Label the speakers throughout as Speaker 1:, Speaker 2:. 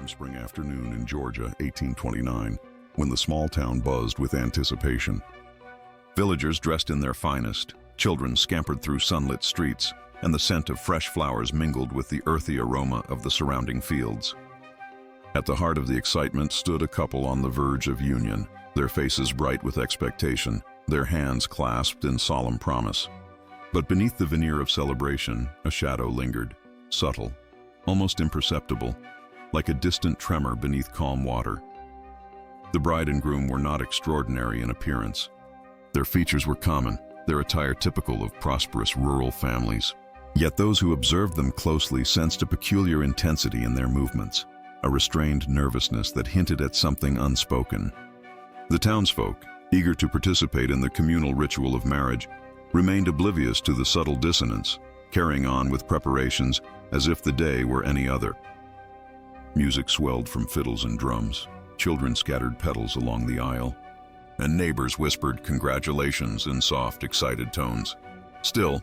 Speaker 1: warm spring afternoon in Georgia, 1829, when the small town buzzed with anticipation. Villagers dressed in their finest, children scampered through sunlit streets, and the scent of fresh flowers mingled with the earthy aroma of the surrounding fields. At the heart of the excitement stood a couple on the verge of union, their faces bright with expectation, their hands clasped in solemn promise. But beneath the veneer of celebration, a shadow lingered, subtle, almost imperceptible, like a distant tremor beneath calm water. The bride and groom were not extraordinary in appearance. Their features were common, their attire typical of prosperous rural families. Yet those who observed them closely sensed a peculiar intensity in their movements, a restrained nervousness that hinted at something unspoken. The townsfolk, eager to participate in the communal ritual of marriage, remained oblivious to the subtle dissonance, carrying on with preparations as if the day were any other. Music swelled from fiddles and drums, children scattered petals along the aisle, and neighbors whispered congratulations in soft, excited tones. Still,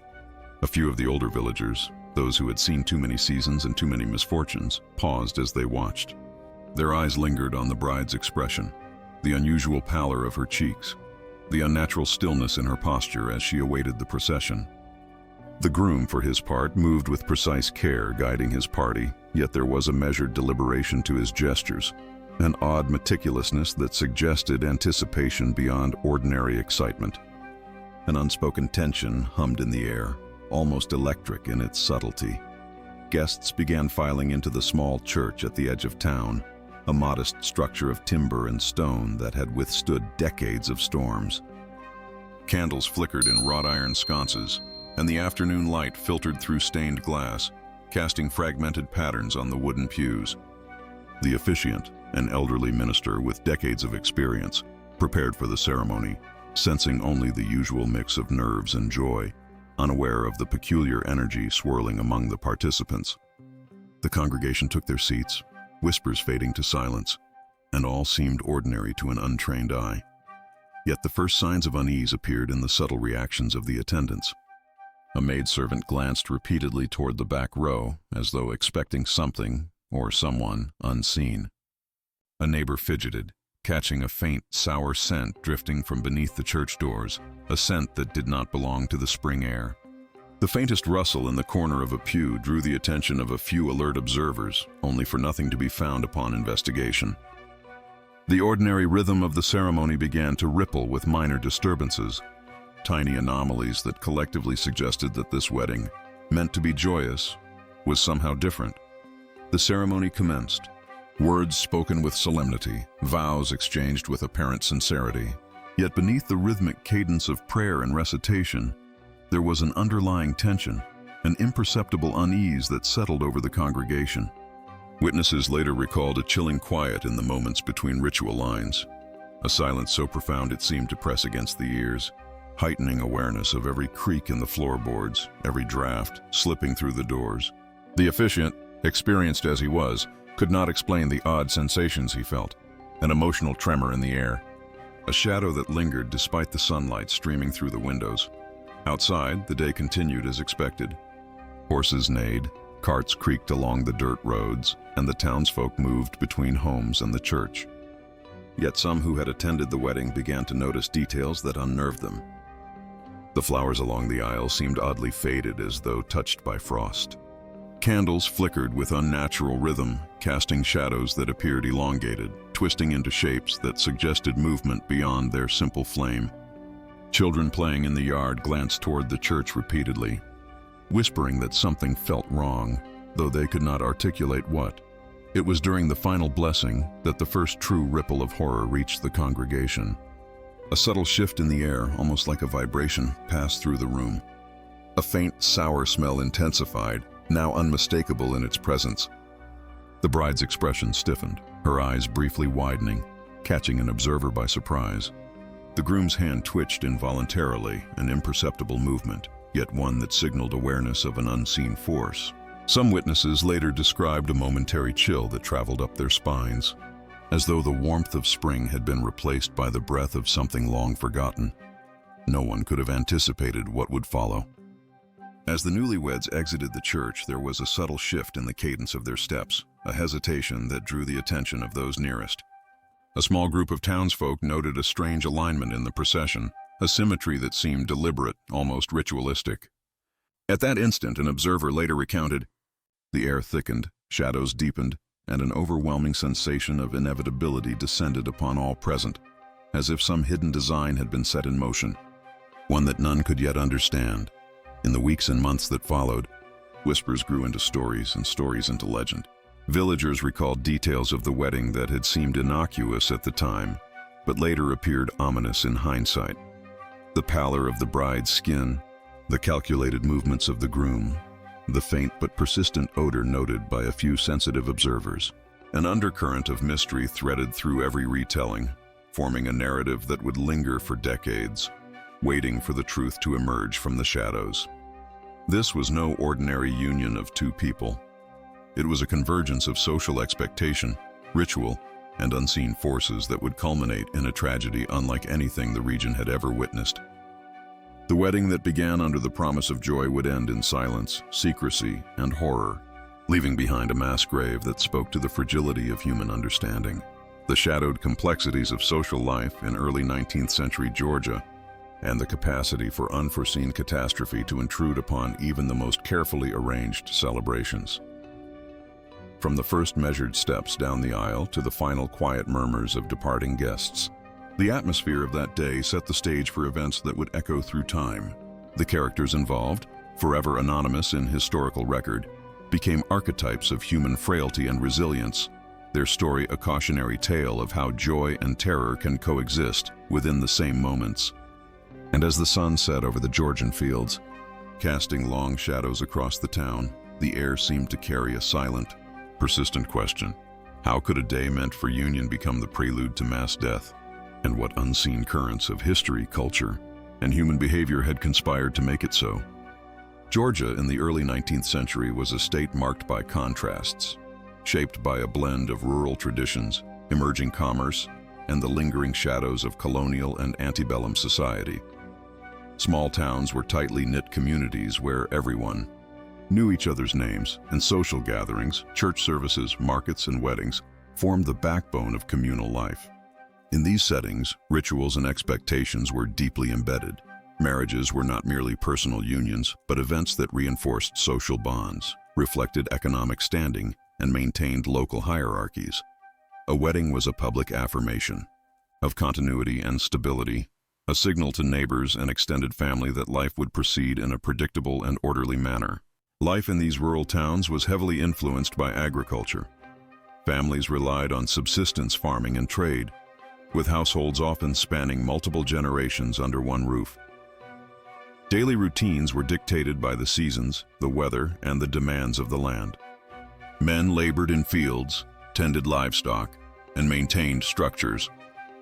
Speaker 1: a few of the older villagers, those who had seen too many seasons and too many misfortunes, paused as they watched. Their eyes lingered on the bride's expression, the unusual pallor of her cheeks, the unnatural stillness in her posture as she awaited the procession. The groom, for his part, moved with precise care, guiding his party, yet there was a measured deliberation to his gestures, an odd meticulousness that suggested anticipation beyond ordinary excitement. An unspoken tension hummed in the air, almost electric in its subtlety. Guests began filing into the small church at the edge of town, a modest structure of timber and stone that had withstood decades of storms. Candles flickered in wrought iron sconces, and the afternoon light filtered through stained glass, casting fragmented patterns on the wooden pews. The officiant, an elderly minister with decades of experience, prepared for the ceremony, sensing only the usual mix of nerves and joy, unaware of the peculiar energy swirling among the participants. The congregation took their seats, whispers fading to silence, and all seemed ordinary to an untrained eye. Yet the first signs of unease appeared in the subtle reactions of the attendants. A maidservant glanced repeatedly toward the back row, as though expecting something or someone unseen. A neighbor fidgeted, catching a faint, sour scent drifting from beneath the church doors, a scent that did not belong to the spring air. The faintest rustle in the corner of a pew drew the attention of a few alert observers, only for nothing to be found upon investigation. The ordinary rhythm of the ceremony began to ripple with minor disturbances, tiny anomalies that collectively suggested that this wedding, meant to be joyous, was somehow different. The ceremony commenced. Words spoken with solemnity, vows exchanged with apparent sincerity. Yet beneath the rhythmic cadence of prayer and recitation, there was an underlying tension, an imperceptible unease that settled over the congregation. Witnesses later recalled a chilling quiet in the moments between ritual lines, a silence so profound it seemed to press against the ears, heightening awareness of every creak in the floorboards, every draft slipping through the doors. The officiant, experienced as he was, could not explain the odd sensations he felt, an emotional tremor in the air, a shadow that lingered despite the sunlight streaming through the windows. Outside, the day continued as expected. Horses neighed, carts creaked along the dirt roads, and the townsfolk moved between homes and the church. Yet some who had attended the wedding began to notice details that unnerved them. The flowers along the aisle seemed oddly faded, as though touched by frost. Candles flickered with unnatural rhythm, casting shadows that appeared elongated, twisting into shapes that suggested movement beyond their simple flame. Children playing in the yard glanced toward the church repeatedly, whispering that something felt wrong, though they could not articulate what. It was during the final blessing that the first true ripple of horror reached the congregation. A subtle shift in the air, almost like a vibration, passed through the room. A faint, sour smell intensified, now unmistakable in its presence. The bride's expression stiffened, her eyes briefly widening, catching an observer by surprise. The groom's hand twitched involuntarily, an imperceptible movement, yet one that signaled awareness of an unseen force. Some witnesses later described a momentary chill that traveled up their spines, as though the warmth of spring had been replaced by the breath of something long forgotten. No one could have anticipated what would follow. As the newlyweds exited the church, there was a subtle shift in the cadence of their steps. a hesitation that drew the attention of those nearest. A small group of townsfolk noted a strange alignment in the procession, a symmetry that seemed deliberate, almost ritualistic. At that instant, an observer later recounted, the air thickened, shadows deepened, and an overwhelming sensation of inevitability descended upon all present, as if some hidden design had been set in motion, one that none could yet understand. In the weeks and months that followed, whispers grew into stories and stories into legend. Villagers recalled details of the wedding that had seemed innocuous at the time, but later appeared ominous in hindsight. The pallor of the bride's skin, the calculated movements of the groom, the faint but persistent odor noted by a few sensitive observers. An undercurrent of mystery threaded through every retelling, forming a narrative that would linger for decades, waiting for the truth to emerge from the shadows. This was no ordinary union of two people. It was a convergence of social expectation, ritual, and unseen forces that would culminate in a tragedy unlike anything the region had ever witnessed. The wedding that began under the promise of joy would end in silence, secrecy, and horror, leaving behind a mass grave that spoke to the fragility of human understanding, the shadowed complexities of social life in early 19th century Georgia, and the capacity for unforeseen catastrophe to intrude upon even the most carefully arranged celebrations. From the first measured steps down the aisle to the final quiet murmurs of departing guests, the atmosphere of that day set the stage for events that would echo through time. The characters involved, forever anonymous in historical record, became archetypes of human frailty and resilience, their story a cautionary tale of how joy and terror can coexist within the same moments. And as the sun set over the Georgian fields, casting long shadows across the town, the air seemed to carry a silent, persistent question. How could a day meant for union become the prelude to mass death? And what unseen currents of history, culture, and human behavior had conspired to make it so? Georgia in the early 19th century was a state marked by contrasts, shaped by a blend of rural traditions, emerging commerce, and the lingering shadows of colonial and antebellum society. Small towns were tightly knit communities where everyone knew each other's names, and social gatherings, church services, markets, and weddings formed the backbone of communal life. In these settings, rituals and expectations were deeply embedded. Marriages were not merely personal unions, but events that reinforced social bonds, reflected economic standing, and maintained local hierarchies. A wedding was a public affirmation of continuity and stability, a signal to neighbors and extended family that life would proceed in a predictable and orderly manner. Life in these rural towns was heavily influenced by agriculture. Families relied on subsistence farming and trade, with households often spanning multiple generations under one roof. Daily routines were dictated by the seasons, the weather, and the demands of the land. Men labored in fields, tended livestock, and maintained structures,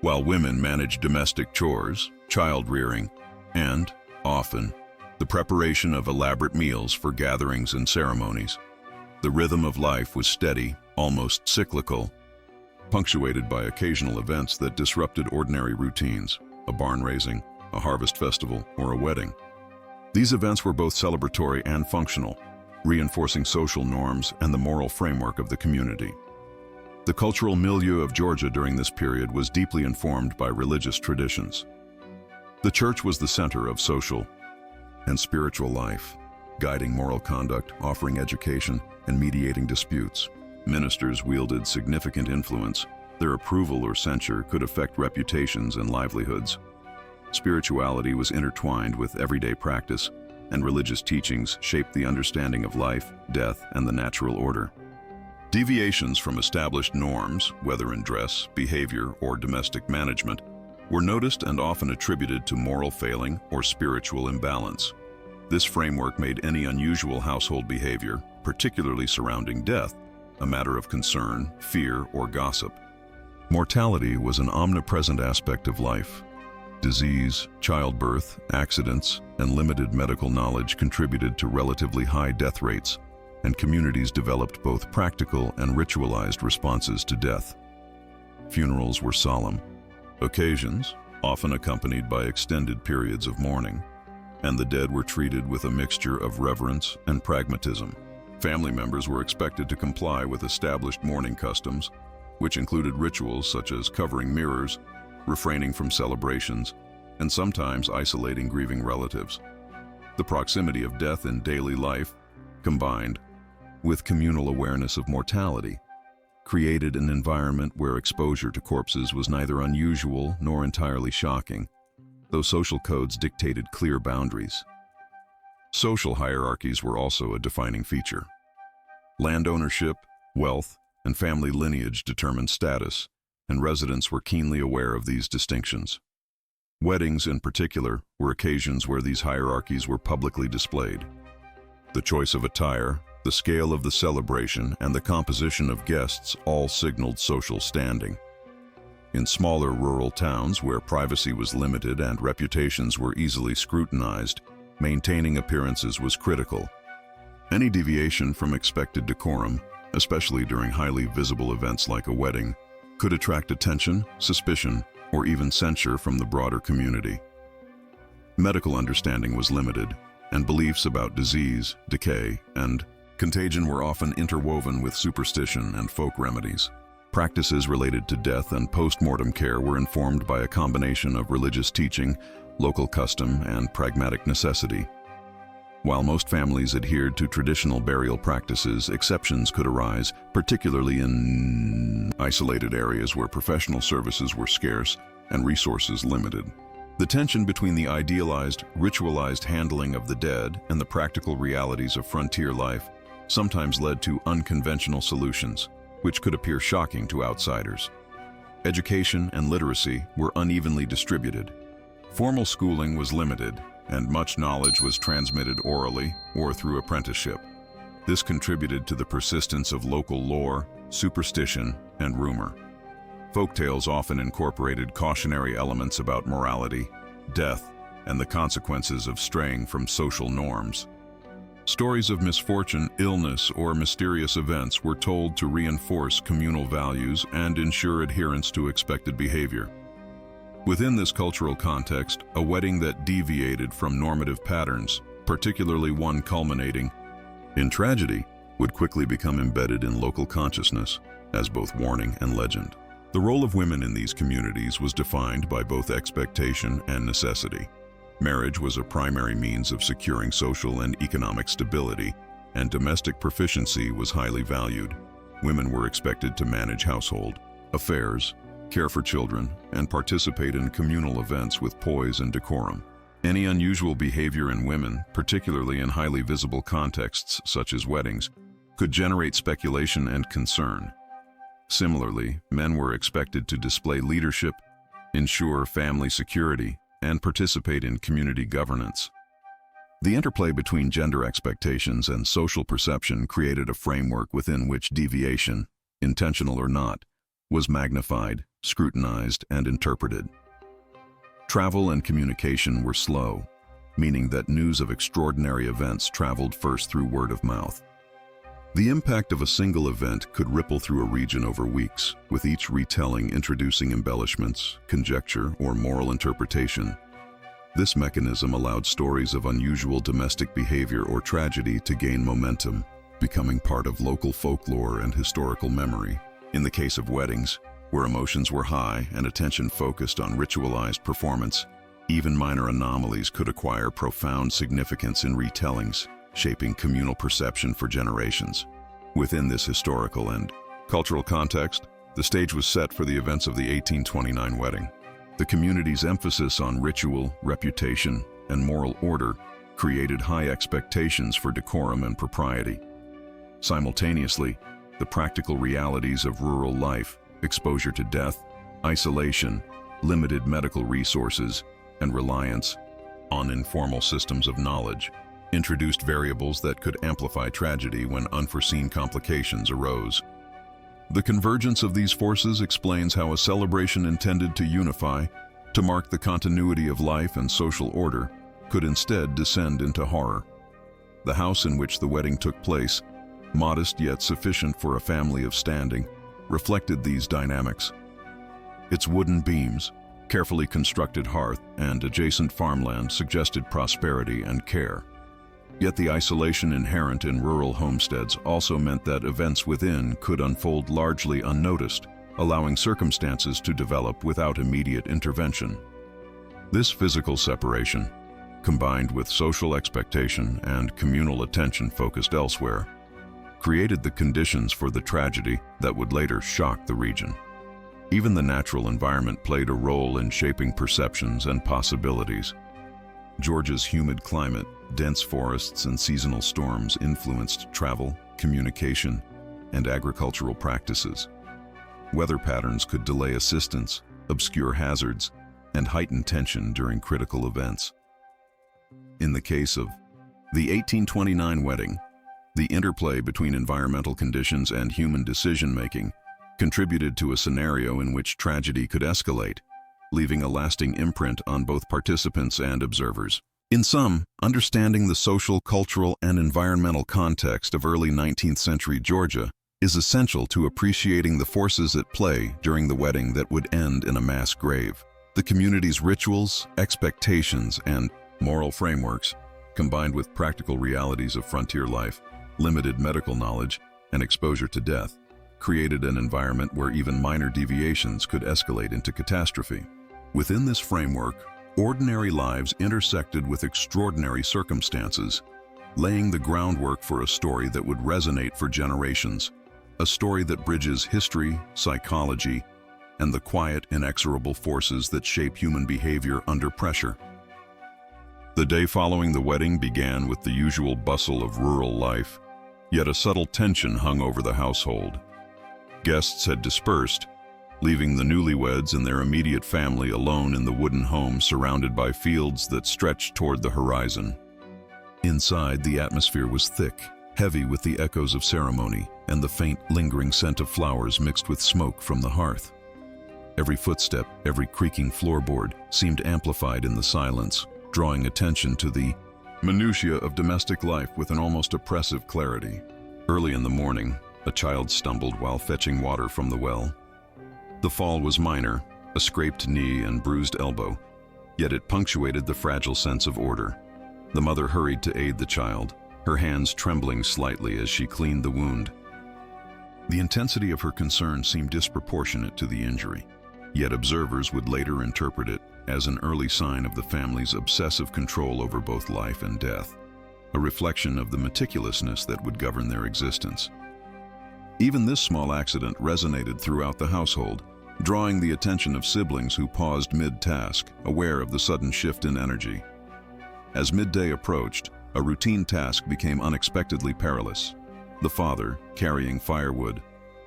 Speaker 1: while women managed domestic chores, child-rearing, and, often, the preparation of elaborate meals for gatherings and ceremonies. The rhythm of life was steady, almost cyclical, punctuated by occasional events that disrupted ordinary routines, a barn raising, a harvest festival, or a wedding. These events were both celebratory and functional, reinforcing social norms and the moral framework of the community. The cultural milieu of Georgia during this period was deeply informed by religious traditions. The church was the center of social and spiritual life, guiding moral conduct, offering education, and mediating disputes. Ministers wielded significant influence. Their approval or censure could affect reputations and livelihoods. Spirituality was intertwined with everyday practice, and religious teachings shaped the understanding of life, death, and the natural order. Deviations from established norms, whether in dress, behavior, or domestic management, were noticed and often attributed to moral failing or spiritual imbalance. This framework made any unusual household behavior, particularly surrounding death, a matter of concern, fear, or gossip. Mortality was an omnipresent aspect of life. Disease, childbirth, accidents, and limited medical knowledge contributed to relatively high death rates, and communities developed both practical and ritualized responses to death. Funerals were solemn occasions, often accompanied by extended periods of mourning, and the dead were treated with a mixture of reverence and pragmatism. Family members were expected to comply with established mourning customs, which included rituals such as covering mirrors, refraining from celebrations, and sometimes isolating grieving relatives. The proximity of death in daily life, combined with communal awareness of mortality, created an environment where exposure to corpses was neither unusual nor entirely shocking, though social codes dictated clear boundaries. Social hierarchies were also a defining feature. Land ownership, wealth, and family lineage determined status, and residents were keenly aware of these distinctions. Weddings, in particular, were occasions where these hierarchies were publicly displayed. The choice of attire, the scale of the celebration, and the composition of guests all signaled social standing. In smaller rural towns where privacy was limited and reputations were easily scrutinized, maintaining appearances was critical. Any deviation from expected decorum, especially during highly visible events like a wedding, could attract attention, suspicion, or even censure from the broader community. Medical understanding was limited, and beliefs about disease, decay, and contagion were often interwoven with superstition and folk remedies. Practices related to death and post-mortem care were informed by a combination of religious teaching, local custom, and pragmatic necessity. While most families adhered to traditional burial practices, exceptions could arise, particularly in isolated areas where professional services were scarce and resources limited. The tension between the idealized, ritualized handling of the dead and the practical realities of frontier life sometimes led to unconventional solutions, which could appear shocking to outsiders. Education and literacy were unevenly distributed. Formal schooling was limited, and much knowledge was transmitted orally or through apprenticeship. This contributed to the persistence of local lore, superstition, and rumor. Folktales often incorporated cautionary elements about morality, death, and the consequences of straying from social norms. Stories of misfortune, illness, or mysterious events were told to reinforce communal values and ensure adherence to expected behavior. Within this cultural context, a wedding that deviated from normative patterns, particularly one culminating in tragedy, would quickly become embedded in local consciousness as both warning and legend. The role of women in these communities was defined by both expectation and necessity. Marriage was a primary means of securing social and economic stability, and domestic proficiency was highly valued. Women were expected to manage household affairs, care for children, and participate in communal events with poise and decorum. Any unusual behavior in women, particularly in highly visible contexts such as weddings, could generate speculation and concern. Similarly, men were expected to display leadership, ensure family security, and participate in community governance. The interplay between gender expectations and social perception created a framework within which deviation, intentional or not, was magnified, scrutinized, and interpreted. Travel and communication were slow, meaning that news of extraordinary events traveled first through word of mouth. The impact of a single event could ripple through a region over weeks, with each retelling introducing embellishments, conjecture, or moral interpretation. This mechanism allowed stories of unusual domestic behavior or tragedy to gain momentum, becoming part of local folklore and historical memory. In the case of weddings, where emotions were high and attention focused on ritualized performance, even minor anomalies could acquire profound significance in retellings, shaping communal perception for generations. Within this historical and cultural context, the stage was set for the events of the 1829 wedding. The community's emphasis on ritual, reputation, and moral order created high expectations for decorum and propriety. Simultaneously, the practical realities of rural life, exposure to death, isolation, limited medical resources, and reliance on informal systems of knowledge introduced variables that could amplify tragedy when unforeseen complications arose. The convergence of these forces explains how a celebration intended to unify, to mark the continuity of life and social order, could instead descend into horror. The house in which the wedding took place, modest yet sufficient for a family of standing, reflected these dynamics. Its wooden beams, carefully constructed hearth, and adjacent farmland suggested prosperity and care. Yet the isolation inherent in rural homesteads also meant that events within could unfold largely unnoticed, allowing circumstances to develop without immediate intervention. This physical separation, combined with social expectation and communal attention focused elsewhere, created the conditions for the tragedy that would later shock the region. Even the natural environment played a role in shaping perceptions and possibilities. Georgia's humid climate, dense forests, and seasonal storms influenced travel, communication, and agricultural practices. Weather patterns could delay assistance, obscure hazards, and heighten tension during critical events. In the case of the 1829 wedding, the interplay between environmental conditions and human decision-making contributed to a scenario in which tragedy could escalate, leaving a lasting imprint on both participants and observers. In sum, understanding the social, cultural, and environmental context of early 19th century Georgia is essential to appreciating the forces at play during the wedding that would end in a mass grave. The community's rituals, expectations, and moral frameworks, combined with practical realities of frontier life, limited medical knowledge, and exposure to death, created an environment where even minor deviations could escalate into catastrophe. Within this framework, ordinary lives intersected with extraordinary circumstances, laying the groundwork for a story that would resonate for generations, a story that bridges history, psychology, and the quiet, inexorable forces that shape human behavior under pressure. The day following the wedding began with the usual bustle of rural life, yet a subtle tension hung over the household. Guests had dispersed, leaving the newlyweds and their immediate family alone in the wooden home surrounded by fields that stretched toward the horizon. Inside, the atmosphere was thick, heavy with the echoes of ceremony and the faint, lingering scent of flowers mixed with smoke from the hearth. Every footstep, every creaking floorboard seemed amplified in the silence, drawing attention to the minutiae of domestic life with an almost oppressive clarity. Early in the morning, a child stumbled while fetching water from the well. The fall was minor, a scraped knee and bruised elbow, yet it punctuated the fragile sense of order. The mother hurried to aid the child, her hands trembling slightly as she cleaned the wound. The intensity of her concern seemed disproportionate to the injury, yet observers would later interpret it as an early sign of the family's obsessive control over both life and death, a reflection of the meticulousness that would govern their existence. Even this small accident resonated throughout the household, drawing the attention of siblings who paused mid-task, aware of the sudden shift in energy. As midday approached, a routine task became unexpectedly perilous. The father, carrying firewood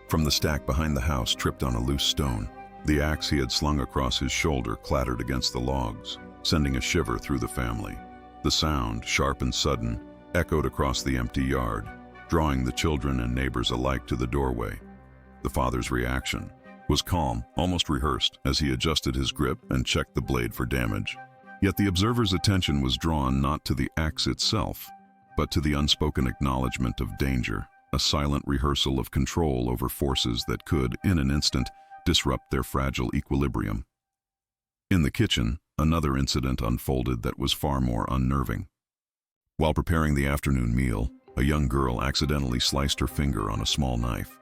Speaker 1: from the stack behind the house, tripped on a loose stone. The axe he had slung across his shoulder clattered against the logs, sending a shiver through the family. The sound, sharp and sudden, echoed across the empty yard, drawing the children and neighbors alike to the doorway. The father's reaction was calm, almost rehearsed, as he adjusted his grip and checked the blade for damage. Yet the observer's attention was drawn not to the axe itself, but to the unspoken acknowledgement of danger, a silent rehearsal of control over forces that could, in an instant, disrupt their fragile equilibrium. In the kitchen, another incident unfolded that was far more unnerving. While preparing the afternoon meal, a young girl accidentally sliced her finger on a small knife.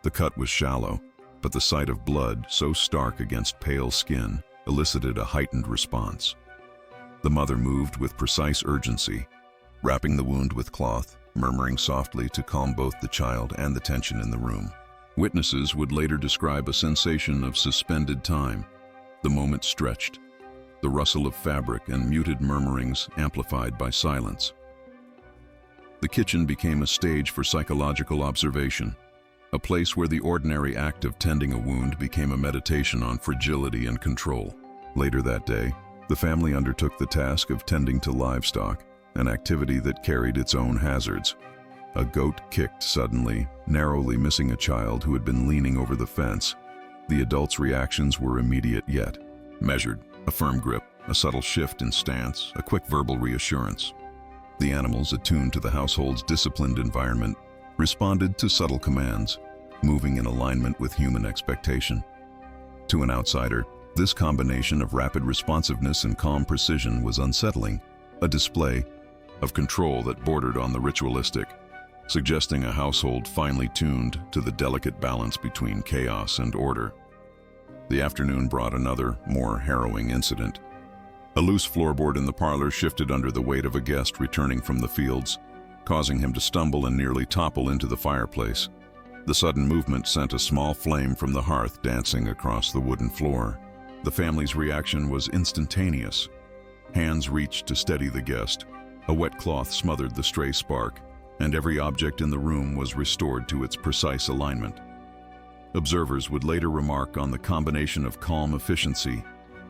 Speaker 1: The cut was shallow, but the sight of blood, so stark against pale skin, elicited a heightened response. The mother moved with precise urgency, wrapping the wound with cloth, murmuring softly to calm both the child and the tension in the room. Witnesses would later describe a sensation of suspended time. The moment stretched, the rustle of fabric and muted murmurings amplified by silence. The kitchen became a stage for psychological observation, a place where the ordinary act of tending a wound became a meditation on fragility and control. Later that day, the family undertook the task of tending to livestock, an activity that carried its own hazards. A goat kicked suddenly, narrowly missing a child who had been leaning over the fence. The adult's reactions were immediate yet measured, a firm grip, a subtle shift in stance, a quick verbal reassurance. The animals, attuned to the household's disciplined environment, responded to subtle commands, moving in alignment with human expectation. To an outsider, this combination of rapid responsiveness and calm precision was unsettling, a display of control that bordered on the ritualistic, suggesting a household finely tuned to the delicate balance between chaos and order. The afternoon brought another, more harrowing incident. A loose floorboard in the parlor shifted under the weight of a guest returning from the fields, causing him to stumble and nearly topple into the fireplace. The sudden movement sent a small flame from the hearth dancing across the wooden floor. The family's reaction was instantaneous. Hands reached to steady the guest. A wet cloth smothered the stray spark, and every object in the room was restored to its precise alignment. Observers would later remark on the combination of calm efficiency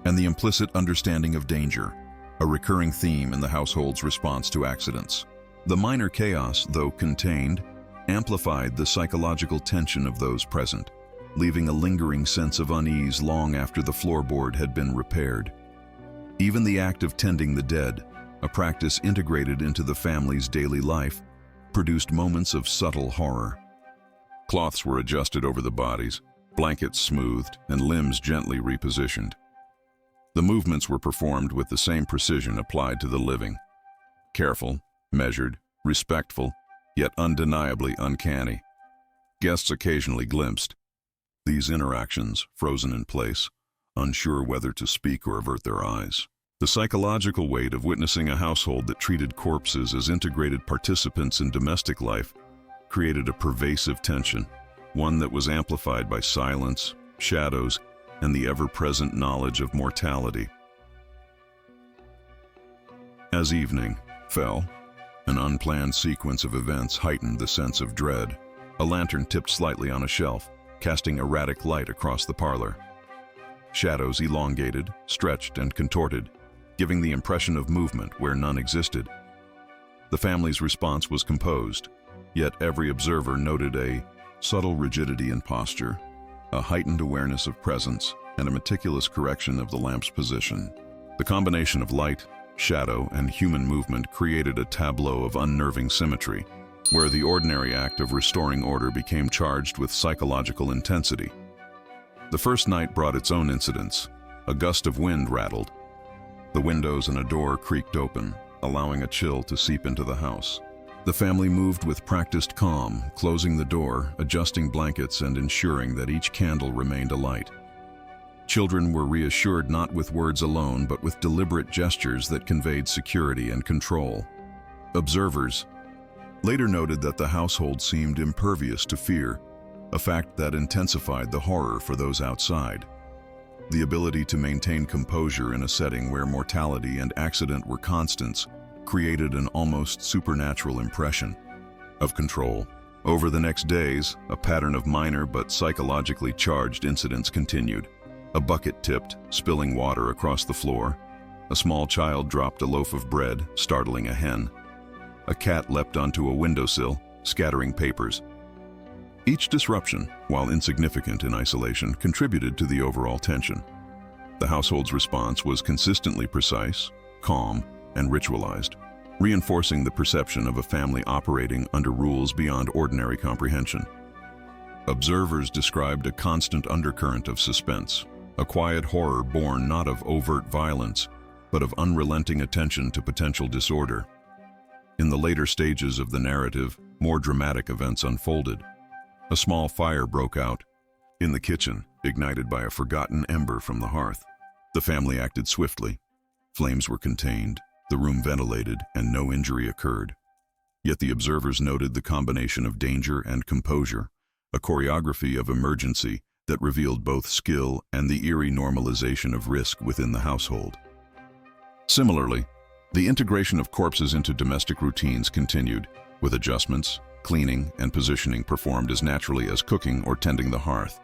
Speaker 1: and the implicit understanding of danger, a recurring theme in the household's response to accidents. The minor chaos, though contained, amplified the psychological tension of those present, leaving a lingering sense of unease long after the floorboard had been repaired. Even the act of tending the dead, a practice integrated into the family's daily life, produced moments of subtle horror. Cloths were adjusted over the bodies, blankets smoothed, and limbs gently repositioned. The movements were performed with the same precision applied to the living. Careful, measured, respectful, yet undeniably uncanny. Guests occasionally glimpsed these interactions, frozen in place, unsure whether to speak or avert their eyes. The psychological weight of witnessing a household that treated corpses as integrated participants in domestic life created a pervasive tension, one that was amplified by silence, shadows, and the ever-present knowledge of mortality. As evening fell, an unplanned sequence of events heightened the sense of dread. A lantern tipped slightly on a shelf, casting erratic light across the parlor. Shadows elongated, stretched, and contorted, giving the impression of movement where none existed. The family's response was composed, yet every observer noted a subtle rigidity in posture, a heightened awareness of presence, and a meticulous correction of the lamp's position. The combination of light, shadow, and human movement created a tableau of unnerving symmetry, where the ordinary act of restoring order became charged with psychological intensity. The first night brought its own incidents. A gust of wind rattled. The windows and a door creaked open, allowing a chill to seep into the house. The family moved with practiced calm, closing the door, adjusting blankets, and ensuring that each candle remained alight. Children were reassured not with words alone, but with deliberate gestures that conveyed security and control. Observers later noted that the household seemed impervious to fear, a fact that intensified the horror for those outside. The ability to maintain composure in a setting where mortality and accident were constants created an almost supernatural impression of control. Over the next days, a pattern of minor but psychologically charged incidents continued. A bucket tipped, spilling water across the floor. A small child dropped a loaf of bread, startling a hen. A cat leapt onto a windowsill, scattering papers. Each disruption, while insignificant in isolation, contributed to the overall tension. The household's response was consistently precise, calm, and ritualized, reinforcing the perception of a family operating under rules beyond ordinary comprehension. Observers described a constant undercurrent of suspense, a quiet horror born not of overt violence, but of unrelenting attention to potential disorder. In the later stages of the narrative, more dramatic events unfolded. A small fire broke out in the kitchen, ignited by a forgotten ember from the hearth. The family acted swiftly. Flames were contained, the room ventilated, and no injury occurred. Yet the observers noted the combination of danger and composure, a choreography of emergency that revealed both skill and the eerie normalization of risk within the household. Similarly, the integration of corpses into domestic routines continued, with adjustments, cleaning, and positioning performed as naturally as cooking or tending the hearth.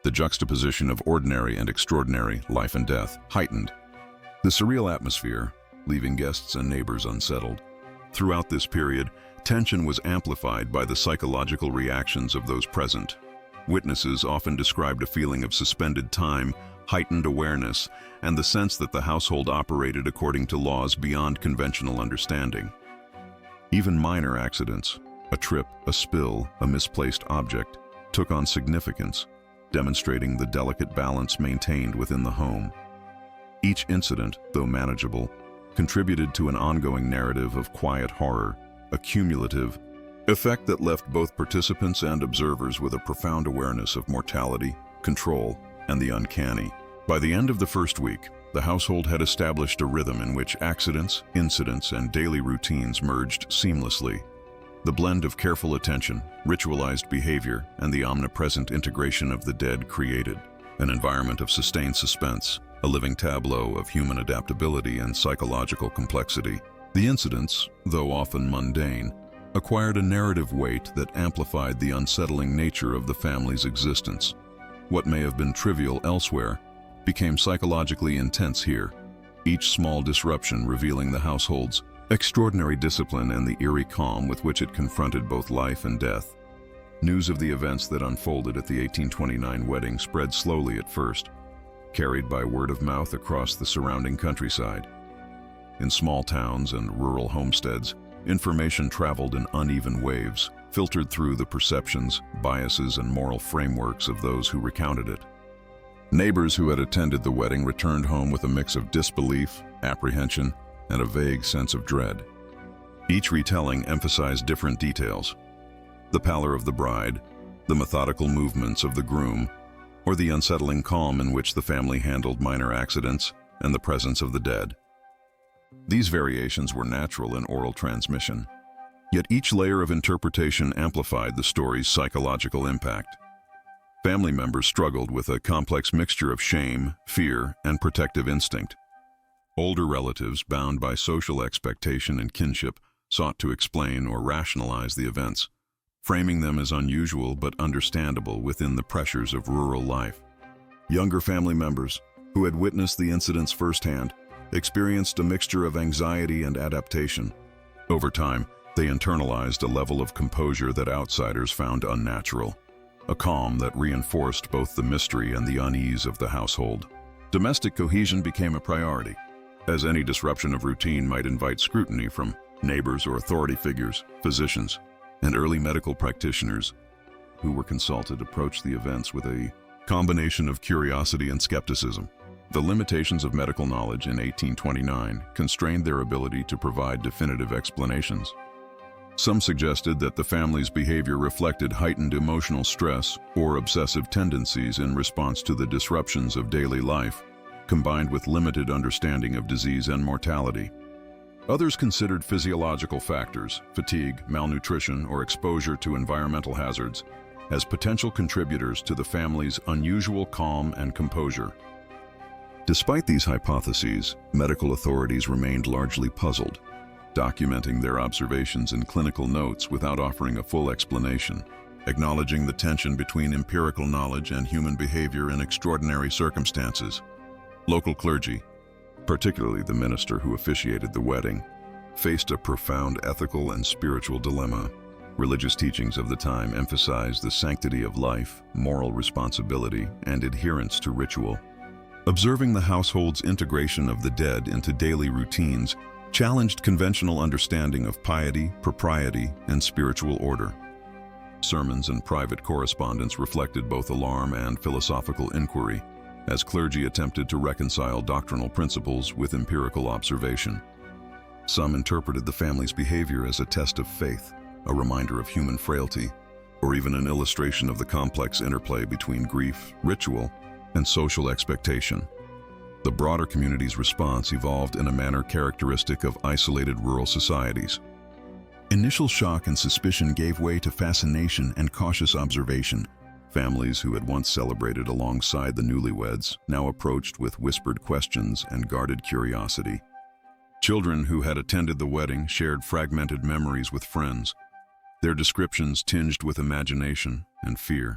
Speaker 1: The juxtaposition of ordinary and extraordinary, life and death, heightened the surreal atmosphere, leaving guests and neighbors unsettled. Throughout this period, tension was amplified by the psychological reactions of those present. Witnesses often described a feeling of suspended time, heightened awareness, and the sense that the household operated according to laws beyond conventional understanding. Even minor accidents, a trip, a spill, a misplaced object, took on significance, demonstrating the delicate balance maintained within the home. Each incident, though manageable, contributed to an ongoing narrative of quiet horror, a cumulative effect that left both participants and observers with a profound awareness of mortality, control, and the uncanny. By the end of the first week, the household had established a rhythm in which accidents, incidents, and daily routines merged seamlessly. The blend of careful attention, ritualized behavior, and the omnipresent integration of the dead created an environment of sustained suspense, a living tableau of human adaptability and psychological complexity. The incidents, though often mundane, acquired a narrative weight that amplified the unsettling nature of the family's existence. What may have been trivial elsewhere became psychologically intense here, each small disruption revealing the household's extraordinary discipline and the eerie calm with which it confronted both life and death. News of the events that unfolded at the 1829 wedding spread slowly at first, carried by word of mouth across the surrounding countryside. In small towns and rural homesteads, information traveled in uneven waves, filtered through the perceptions, biases, and moral frameworks of those who recounted it. Neighbors who had attended the wedding returned home with a mix of disbelief, apprehension, and a vague sense of dread. Each retelling emphasized different details: the pallor of the bride, the methodical movements of the groom, or the unsettling calm in which the family handled minor accidents and the presence of the dead. These variations were natural in oral transmission, yet each layer of interpretation amplified the story's psychological impact. Family members struggled with a complex mixture of shame, fear, and protective instinct. Older relatives, bound by social expectation and kinship, sought to explain or rationalize the events, framing them as unusual but understandable within the pressures of rural life. Younger family members, who had witnessed the incidents firsthand, experienced a mixture of anxiety and adaptation. Over time, they internalized a level of composure that outsiders found unnatural, a calm that reinforced both the mystery and the unease of the household. Domestic cohesion became a priority, as any disruption of routine might invite scrutiny from neighbors or authority figures. Physicians and early medical practitioners who were consulted approached the events with a combination of curiosity and skepticism. The limitations of medical knowledge in 1829 constrained their ability to provide definitive explanations. Some suggested that the family's behavior reflected heightened emotional stress or obsessive tendencies in response to the disruptions of daily life, combined with limited understanding of disease and mortality. Others considered physiological factors, fatigue, malnutrition, or exposure to environmental hazards, as potential contributors to the family's unusual calm and composure. Despite these hypotheses, medical authorities remained largely puzzled, documenting their observations in clinical notes without offering a full explanation, acknowledging the tension between empirical knowledge and human behavior in extraordinary circumstances. Local clergy, particularly the minister who officiated the wedding, faced a profound ethical and spiritual dilemma. Religious teachings of the time emphasized the sanctity of life, moral responsibility, and adherence to ritual. Observing the household's integration of the dead into daily routines challenged conventional understanding of piety, propriety, and spiritual order. Sermons and private correspondence reflected both alarm and philosophical inquiry, as clergy attempted to reconcile doctrinal principles with empirical observation. Some interpreted the family's behavior as a test of faith, a reminder of human frailty, or even an illustration of the complex interplay between grief, ritual, and social expectation. The broader community's response evolved in a manner characteristic of isolated rural societies. Initial shock and suspicion gave way to fascination and cautious observation. Families who had once celebrated alongside the newlyweds now approached with whispered questions and guarded curiosity. Children who had attended the wedding shared fragmented memories with friends, their descriptions tinged with imagination and fear.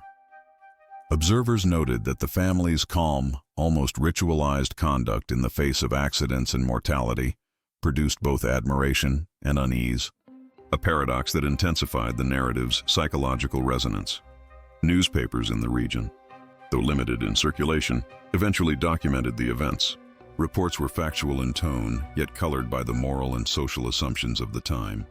Speaker 1: Observers noted that the family's calm, almost ritualized conduct in the face of accidents and mortality produced both admiration and unease, a paradox that intensified the narrative's psychological resonance. Newspapers in the region, though limited in circulation, eventually documented the events. Reports were factual in tone, yet colored by the moral and social assumptions of the time.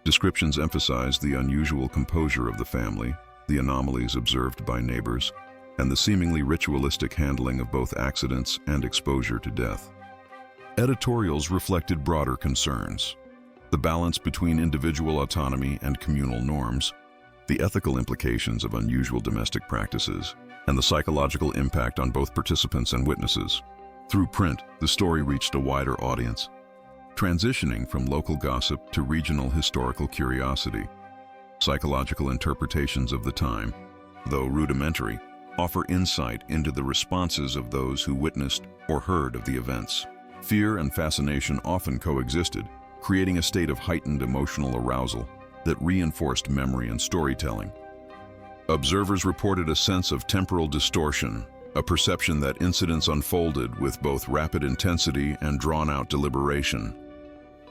Speaker 1: Descriptions emphasized the unusual composure of the family, the anomalies observed by neighbors, and the seemingly ritualistic handling of both accidents and exposure to death. Editorials reflected broader concerns: the balance between individual autonomy and communal norms, the ethical implications of unusual domestic practices, and the psychological impact on both participants and witnesses. Through print, the story reached a wider audience, transitioning from local gossip to regional historical curiosity. Psychological interpretations of the time, though rudimentary, offer insight into the responses of those who witnessed or heard of the events. Fear and fascination often coexisted, creating a state of heightened emotional arousal that reinforced memory and storytelling. Observers reported a sense of temporal distortion, a perception that incidents unfolded with both rapid intensity and drawn-out deliberation.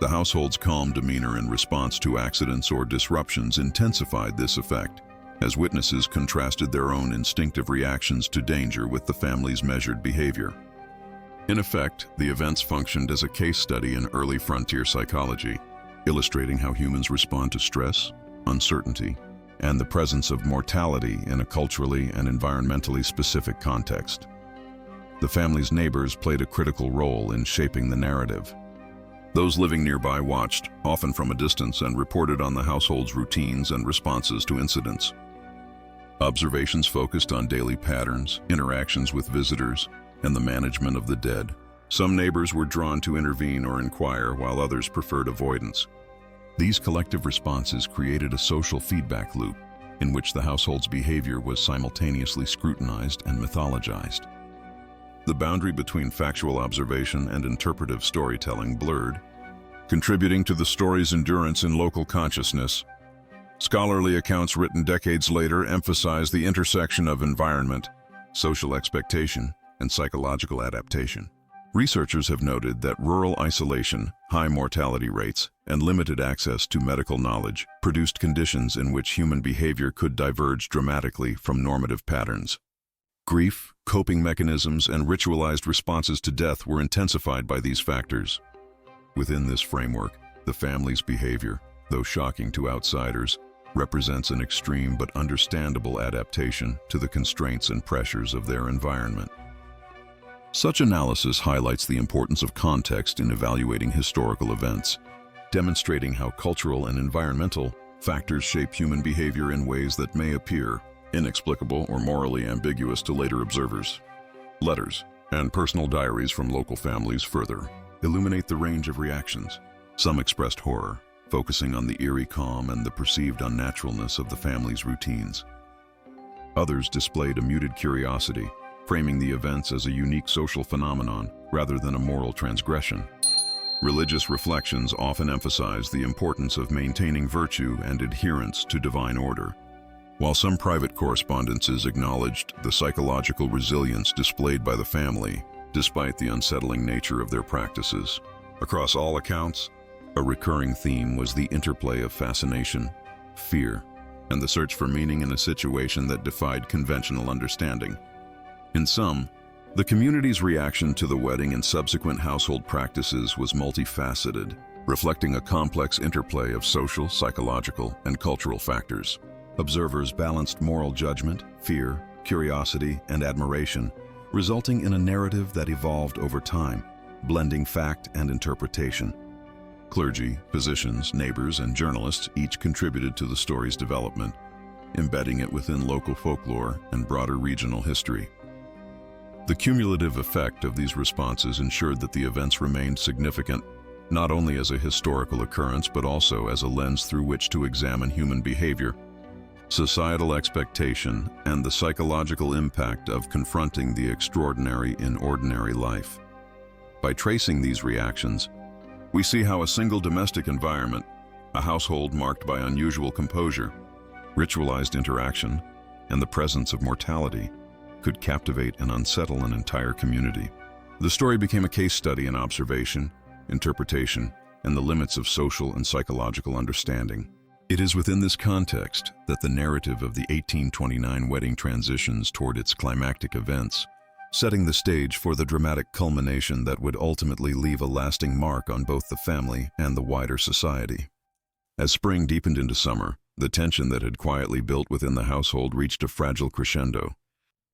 Speaker 1: The household's calm demeanor in response to accidents or disruptions intensified this effect, as witnesses contrasted their own instinctive reactions to danger with the family's measured behavior. In effect, the events functioned as a case study in early frontier psychology, illustrating how humans respond to stress, uncertainty, and the presence of mortality in a culturally and environmentally specific context. The family's neighbors played a critical role in shaping the narrative. Those living nearby watched, often from a distance, and reported on the household's routines and responses to incidents. Observations focused on daily patterns, interactions with visitors, and the management of the dead. Some neighbors were drawn to intervene or inquire, while others preferred avoidance. These collective responses created a social feedback loop in which the household's behavior was simultaneously scrutinized and mythologized. The boundary between factual observation and interpretive storytelling blurred, contributing to the story's endurance in local consciousness. Scholarly accounts written decades later emphasize the intersection of environment, social expectation, and psychological adaptation. Researchers have noted that rural isolation, high mortality rates, and limited access to medical knowledge produced conditions in which human behavior could diverge dramatically from normative patterns. Grief, coping mechanisms, and ritualized responses to death were intensified by these factors. Within this framework, the family's behavior, though shocking to outsiders, represents an extreme but understandable adaptation to the constraints and pressures of their environment. Such analysis highlights the importance of context in evaluating historical events, demonstrating how cultural and environmental factors shape human behavior in ways that may appear inexplicable or morally ambiguous to later observers. Letters and personal diaries from local families further illuminate the range of reactions. Some expressed horror, focusing on the eerie calm and the perceived unnaturalness of the family's routines. Others displayed a muted curiosity, framing the events as a unique social phenomenon rather than a moral transgression. Religious reflections often emphasize the importance of maintaining virtue and adherence to divine order, while some private correspondences acknowledged the psychological resilience displayed by the family despite the unsettling nature of their practices. Across all accounts, a recurring theme was the interplay of fascination, fear, and the search for meaning in a situation that defied conventional understanding. In sum, the community's reaction to the wedding and subsequent household practices was multifaceted, reflecting a complex interplay of social, psychological, and cultural factors. Observers balanced moral judgment, fear, curiosity, and admiration, resulting in a narrative that evolved over time, blending fact and interpretation. Clergy, physicians, neighbors, and journalists each contributed to the story's development, embedding it within local folklore and broader regional history. The cumulative effect of these responses ensured that the events remained significant, not only as a historical occurrence but also as a lens through which to examine human behavior, societal expectation, and the psychological impact of confronting the extraordinary in ordinary life. By tracing these reactions, we see how a single domestic environment, a household marked by unusual composure, ritualized interaction, and the presence of mortality, could captivate and unsettle an entire community. The story became a case study in observation, interpretation, and the limits of social and psychological understanding. It is within this context that the narrative of the 1829 wedding transitions toward its climactic events, setting the stage for the dramatic culmination that would ultimately leave a lasting mark on both the family and the wider society. As spring deepened into summer, the tension that had quietly built within the household reached a fragile crescendo.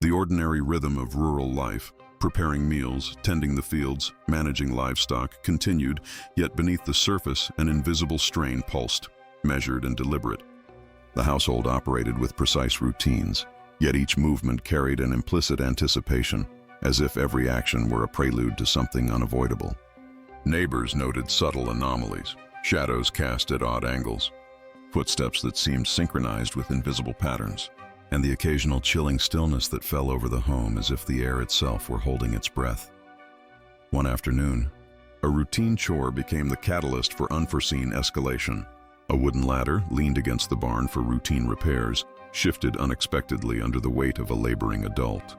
Speaker 1: The ordinary rhythm of rural life, Preparing meals, tending the fields, managing livestock continued, yet beneath the surface an invisible strain pulsed, measured and deliberate. The household operated with precise routines, yet each movement carried an implicit anticipation, as if every action were a prelude to something unavoidable. Neighbors noted subtle anomalies, shadows cast at odd angles, footsteps that seemed synchronized with invisible patterns, and the occasional chilling stillness that fell over the home as if the air itself were holding its breath. One afternoon, a routine chore became the catalyst for unforeseen escalation. A wooden ladder, leaned against the barn for routine repairs, shifted unexpectedly under the weight of a laboring adult.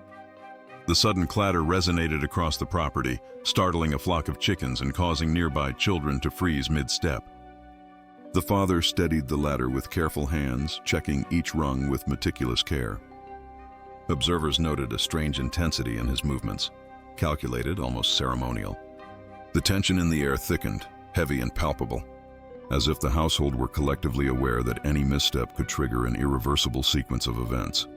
Speaker 1: The sudden clatter resonated across the property, startling a flock of chickens and causing nearby children to freeze mid-step. The father steadied the ladder with careful hands, checking each rung with meticulous care. Observers noted a strange intensity in his movements, calculated, almost ceremonial. The tension in the air thickened, heavy and palpable, as if the household were collectively aware that any misstep could trigger an irreversible sequence of events.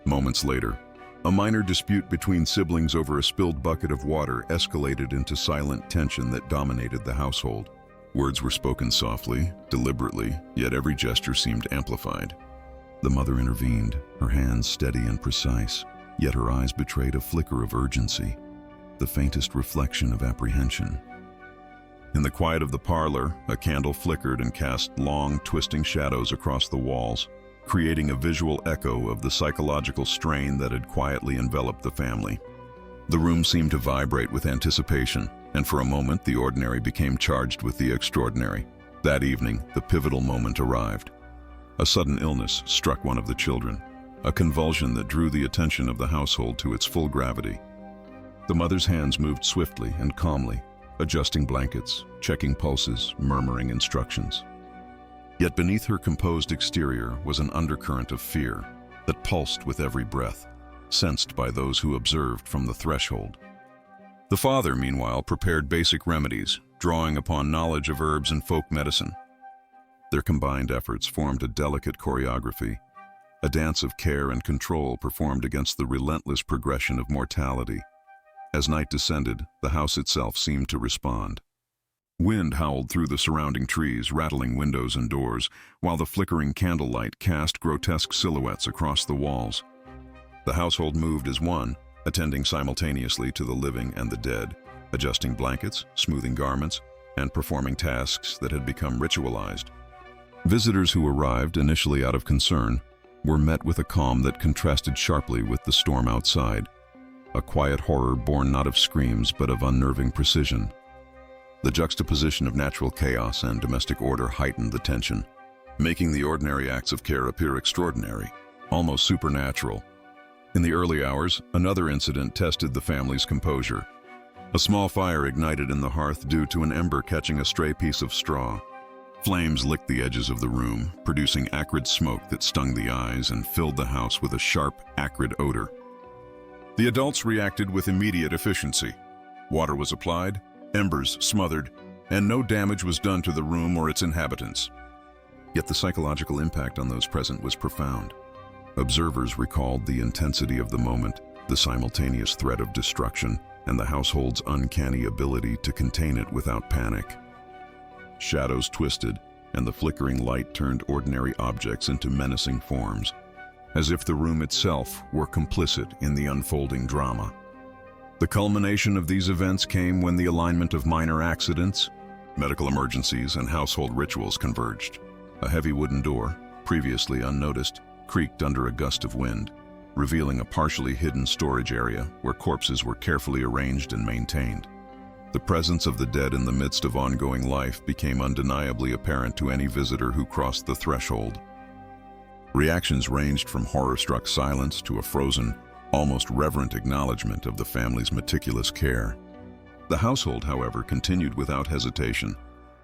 Speaker 1: Moments later, a minor dispute between siblings over a spilled bucket of water escalated into silent tension that dominated the household. Words were spoken softly, deliberately, yet every gesture seemed amplified. The mother intervened, her hands steady and precise, yet her eyes betrayed a flicker of urgency, the faintest reflection of apprehension. In the quiet of the parlor, a candle flickered and cast long, twisting shadows across the walls, creating a visual echo of the psychological strain that had quietly enveloped the family. The room seemed to vibrate with anticipation, and for a moment the ordinary became charged with the extraordinary. That evening, the pivotal moment arrived. A sudden illness struck one of the children, a convulsion that drew the attention of the household to its full gravity. The mother's hands moved swiftly and calmly, adjusting blankets, checking pulses, murmuring instructions. Yet beneath her composed exterior was an undercurrent of fear that pulsed with every breath, sensed by those who observed from the threshold. The father, meanwhile, prepared basic remedies, drawing upon knowledge of herbs and folk medicine. Their combined efforts formed a delicate choreography, a dance of care and control performed against the relentless progression of mortality. As night descended, the house itself seemed to respond. Wind howled through the surrounding trees, rattling windows and doors, while the flickering candlelight cast grotesque silhouettes across the walls. The household moved as one, attending simultaneously to the living and the dead, adjusting blankets, smoothing garments, and performing tasks that had become ritualized. Visitors who arrived, initially out of concern, were met with a calm that contrasted sharply with the storm outside, a quiet horror born not of screams but of unnerving precision. The juxtaposition of natural chaos and domestic order heightened the tension, making the ordinary acts of care appear extraordinary, almost supernatural. In the early hours, another incident tested the family's composure. A small fire ignited in the hearth due to an ember catching a stray piece of straw. Flames licked the edges of the room, producing acrid smoke that stung the eyes and filled the house with a sharp, acrid odor. The adults reacted with immediate efficiency. Water was applied, embers smothered, and no damage was done to the room or its inhabitants. Yet the psychological impact on those present was profound. Observers recalled the intensity of the moment, the simultaneous threat of destruction, and the household's uncanny ability to contain it without panic. Shadows twisted, and the flickering light turned ordinary objects into menacing forms, as if the room itself were complicit in the unfolding drama. The culmination of these events came when the alignment of minor accidents, medical emergencies, and household rituals converged. A heavy wooden door, previously unnoticed, creaked under a gust of wind, revealing a partially hidden storage area where corpses were carefully arranged and maintained. The presence of the dead in the midst of ongoing life became undeniably apparent to any visitor who crossed the threshold. Reactions ranged from horror-struck silence to a frozen, almost reverent acknowledgement of the family's meticulous care. The household, however, continued without hesitation,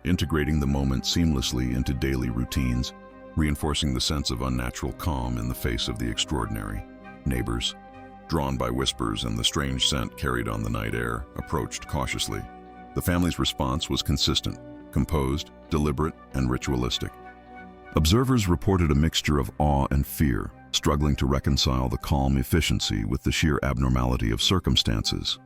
Speaker 1: integrating the moment seamlessly into daily routines, reinforcing the sense of unnatural calm in the face of the extraordinary. Neighbors, drawn by whispers and the strange scent carried on the night air, approached cautiously. The family's response was consistent, composed, deliberate, and ritualistic. Observers reported a mixture of awe and fear, struggling to reconcile the calm efficiency with the sheer abnormality of circumstances.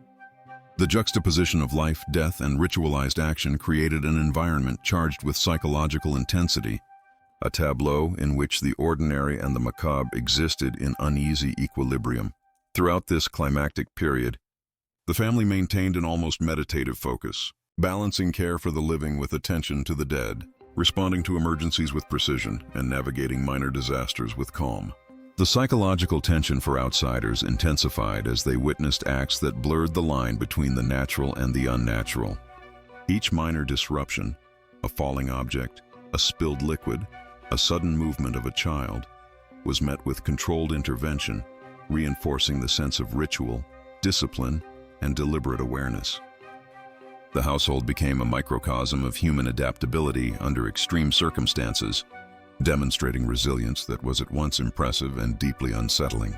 Speaker 1: The juxtaposition of life, death, and ritualized action created an environment charged with psychological intensity, a tableau in which the ordinary and the macabre existed in uneasy equilibrium. Throughout this climactic period, the family maintained an almost meditative focus, balancing care for the living with attention to the dead, responding to emergencies with precision, and navigating minor disasters with calm. The psychological tension for outsiders intensified as they witnessed acts that blurred the line between the natural and the unnatural. Each minor disruption, a falling object, a spilled liquid, a sudden movement of a child, was met with controlled intervention, reinforcing the sense of ritual, discipline, and deliberate awareness. The household became a microcosm of human adaptability under extreme circumstances, demonstrating resilience that was at once impressive and deeply unsettling.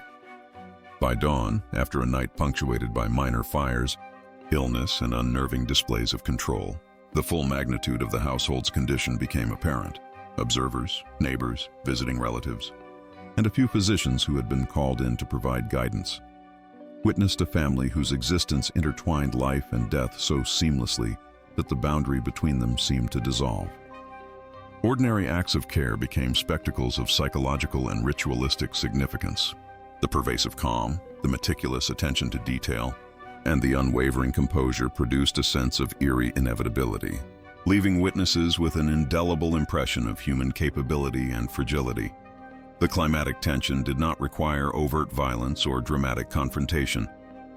Speaker 1: By dawn, after a night punctuated by minor fires, illness, and unnerving displays of control, the full magnitude of the household's condition became apparent. Observers, neighbors, visiting relatives, and a few physicians who had been called in to provide guidance witnessed a family whose existence intertwined life and death so seamlessly that the boundary between them seemed to dissolve. Ordinary acts of care became spectacles of psychological and ritualistic significance. The pervasive calm, the meticulous attention to detail, and the unwavering composure produced a sense of eerie inevitability, leaving witnesses with an indelible impression of human capability and fragility. The climatic tension did not require overt violence or dramatic confrontation.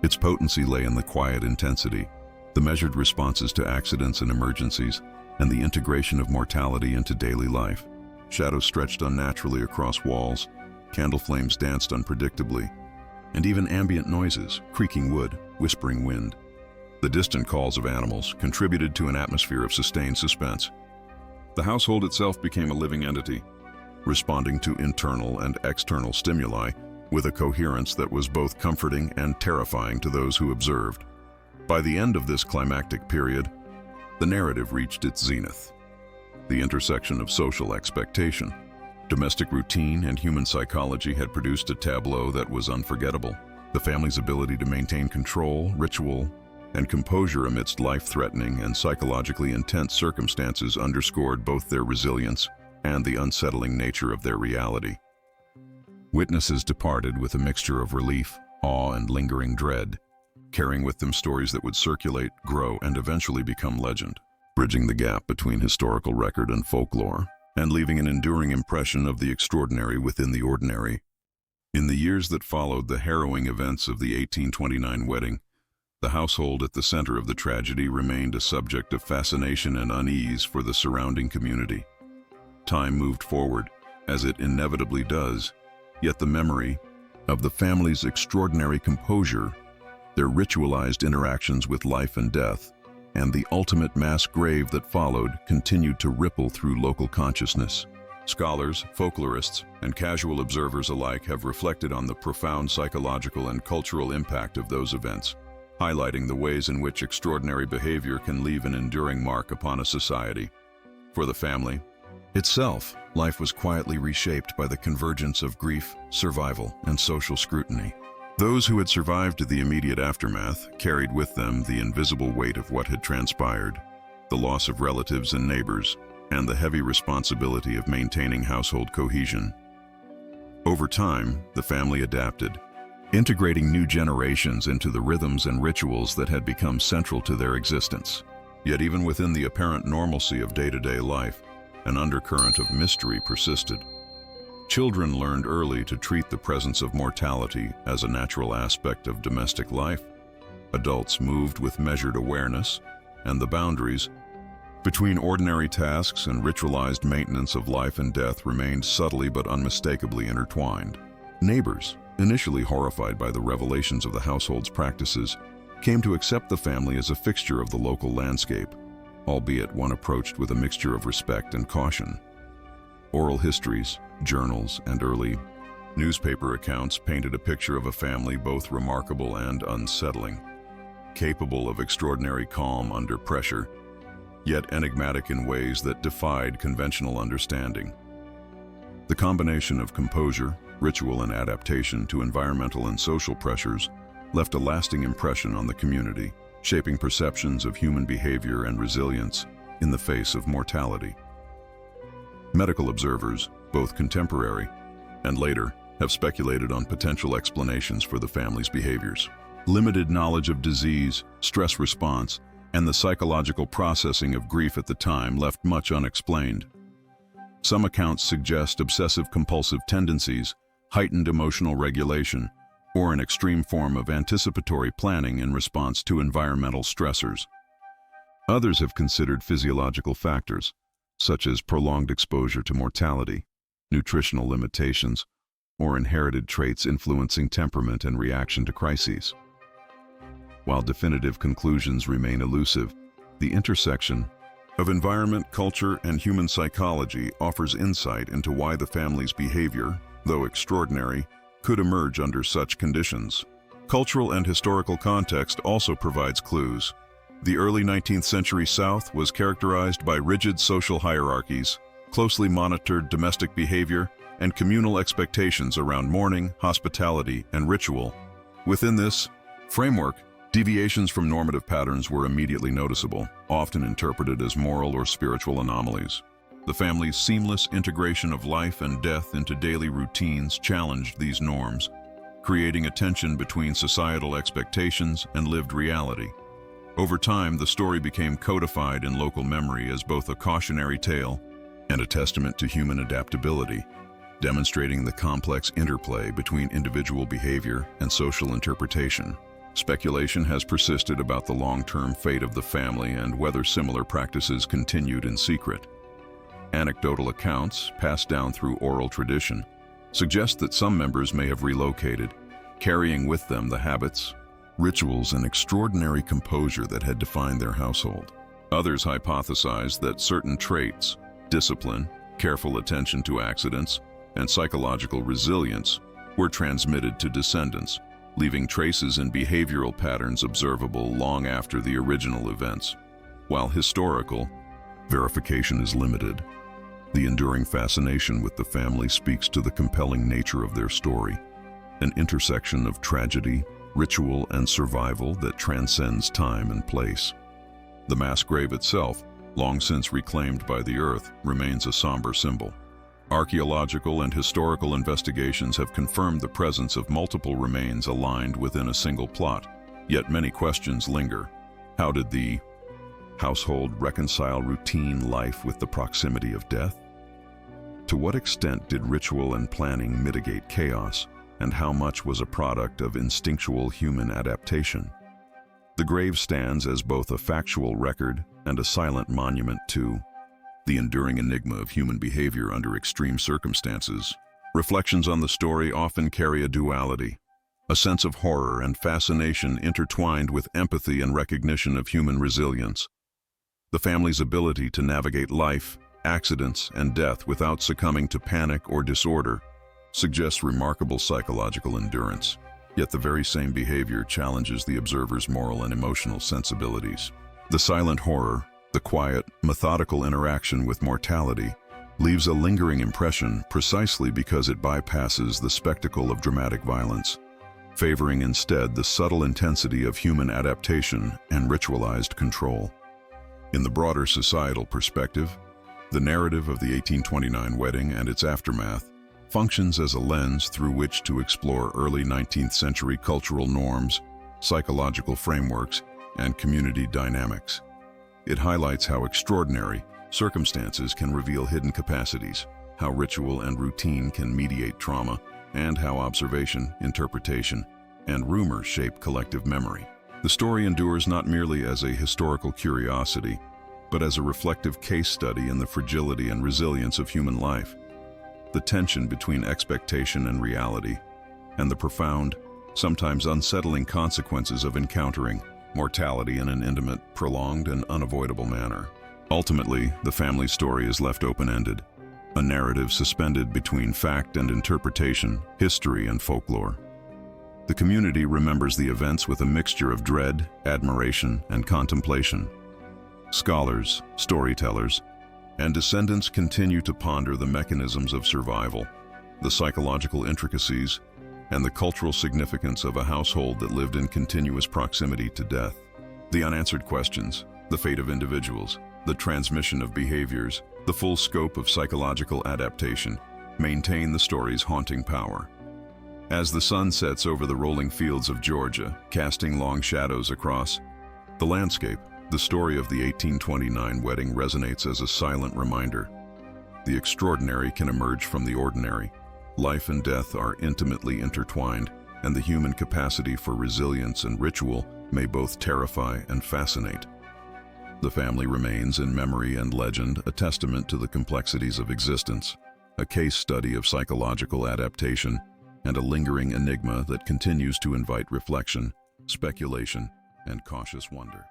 Speaker 1: Its potency lay in the quiet intensity, the measured responses to accidents and emergencies, and the integration of mortality into daily life. Shadows stretched unnaturally across walls, candle flames danced unpredictably, and even ambient noises, creaking wood, whispering wind, the distant calls of animals, contributed to an atmosphere of sustained suspense. The household itself became a living entity, responding to internal and external stimuli with a coherence that was both comforting and terrifying to those who observed. By the end of this climactic period, the narrative reached its zenith. The intersection of social expectation, domestic routine, and human psychology had produced a tableau that was unforgettable. The family's ability to maintain control, ritual, and composure amidst life-threatening and psychologically intense circumstances underscored both their resilience and the unsettling nature of their reality. Witnesses departed with a mixture of relief, awe, and lingering dread, carrying with them stories that would circulate, grow, and eventually become legend, bridging the gap between historical record and folklore, and leaving an enduring impression of the extraordinary within the ordinary. In the years that followed the harrowing events of the 1829 wedding, the household at the center of the tragedy remained a subject of fascination and unease for the surrounding community. Time moved forward, as it inevitably does, yet the memory of the family's extraordinary composure, their ritualized interactions with life and death, and the ultimate mass grave that followed continued to ripple through local consciousness. Scholars, folklorists, and casual observers alike have reflected on the profound psychological and cultural impact of those events, highlighting the ways in which extraordinary behavior can leave an enduring mark upon a society. For the family itself, life was quietly reshaped by the convergence of grief, survival, and social scrutiny. Those who had survived the immediate aftermath carried with them the invisible weight of what had transpired, the loss of relatives and neighbors, and the heavy responsibility of maintaining household cohesion. Over time, the family adapted, integrating new generations into the rhythms and rituals that had become central to their existence. Yet even within the apparent normalcy of day-to-day life, an undercurrent of mystery persisted. Children learned early to treat the presence of mortality as a natural aspect of domestic life. Adults moved with measured awareness, and the boundaries between ordinary tasks and ritualized maintenance of life and death remained subtly but unmistakably intertwined. Neighbors, initially horrified by the revelations of the household's practices, came to accept the family as a fixture of the local landscape, albeit one approached with a mixture of respect and caution. Oral histories, journals, and early newspaper accounts painted a picture of a family both remarkable and unsettling, capable of extraordinary calm under pressure, yet enigmatic in ways that defied conventional understanding. The combination of composure, ritual and adaptation to environmental and social pressures left a lasting impression on the community, shaping perceptions of human behavior and resilience in the face of mortality. Medical observers, both contemporary and later, have speculated on potential explanations for the family's behaviors. Limited knowledge of disease, stress response, and the psychological processing of grief at the time left much unexplained. Some accounts suggest obsessive-compulsive tendencies, heightened emotional regulation, or an extreme form of anticipatory planning in response to environmental stressors. Others have considered physiological factors, such as prolonged exposure to mortality, nutritional limitations, or inherited traits influencing temperament and reaction to crises. While definitive conclusions remain elusive, the intersection of environment, culture, and human psychology offers insight into why the family's behavior, though extraordinary, could emerge under such conditions. Cultural and historical context also provides clues. The early 19th century South was characterized by rigid social hierarchies, closely monitored domestic behavior, and communal expectations around mourning, hospitality, and ritual. Within this framework, deviations from normative patterns were immediately noticeable, often interpreted as moral or spiritual anomalies. The family's seamless integration of life and death into daily routines challenged these norms, creating a tension between societal expectations and lived reality. Over time, the story became codified in local memory as both a cautionary tale and a testament to human adaptability, demonstrating the complex interplay between individual behavior and social interpretation. Speculation has persisted about the long-term fate of the family and whether similar practices continued in secret. Anecdotal accounts, passed down through oral tradition, suggest that some members may have relocated, carrying with them the habits, rituals, and extraordinary composure that had defined their household. Others hypothesize that certain traits, discipline, careful attention to accidents, and psychological resilience were transmitted to descendants, leaving traces in behavioral patterns observable long after the original events. While historical verification is limited, the enduring fascination with the family speaks to the compelling nature of their story, an intersection of tragedy, ritual, and survival that transcends time and place. The mass grave itself, long since reclaimed by the earth, remains a somber symbol. Archaeological and historical investigations have confirmed the presence of multiple remains aligned within a single plot, yet many questions linger. How did the household reconcile routine life with the proximity of death? To what extent did ritual and planning mitigate chaos, and how much was a product of instinctual human adaptation? The grave stands as both a factual record and a silent monument to the enduring enigma of human behavior under extreme circumstances. Reflections on the story often carry a duality, a sense of horror and fascination intertwined with empathy and recognition of human resilience. The family's ability to navigate life, accidents, and death without succumbing to panic or disorder suggests remarkable psychological endurance. Yet the very same behavior challenges the observer's moral and emotional sensibilities. The silent horror, the quiet, methodical interaction with mortality, leaves a lingering impression precisely because it bypasses the spectacle of dramatic violence, favoring instead the subtle intensity of human adaptation and ritualized control. In the broader societal perspective, the narrative of the 1829 wedding and its aftermath functions as a lens through which to explore early 19th century cultural norms, psychological frameworks, and community dynamics. It highlights how extraordinary circumstances can reveal hidden capacities, how ritual and routine can mediate trauma, and how observation, interpretation, and rumor shape collective memory. The story endures not merely as a historical curiosity, but as a reflective case study in the fragility and resilience of human life. The tension between expectation and reality, and the profound, sometimes unsettling consequences of encountering mortality in an intimate, prolonged, and unavoidable manner. Ultimately, the family story is left open-ended, a narrative suspended between fact and interpretation, history and folklore. The community remembers the events with a mixture of dread, admiration, and contemplation. Scholars, storytellers, and descendants continue to ponder the mechanisms of survival, the psychological intricacies, and the cultural significance of a household that lived in continuous proximity to death. The unanswered questions, the fate of individuals, the transmission of behaviors, the full scope of psychological adaptation maintain the story's haunting power. As the sun sets over the rolling fields of Georgia, casting long shadows across the landscape, the story of the 1829 wedding resonates as a silent reminder. The extraordinary can emerge from the ordinary. Life and death are intimately intertwined, and the human capacity for resilience and ritual may both terrify and fascinate. The family remains in memory and legend, a testament to the complexities of existence, a case study of psychological adaptation, and a lingering enigma that continues to invite reflection, speculation, and cautious wonder.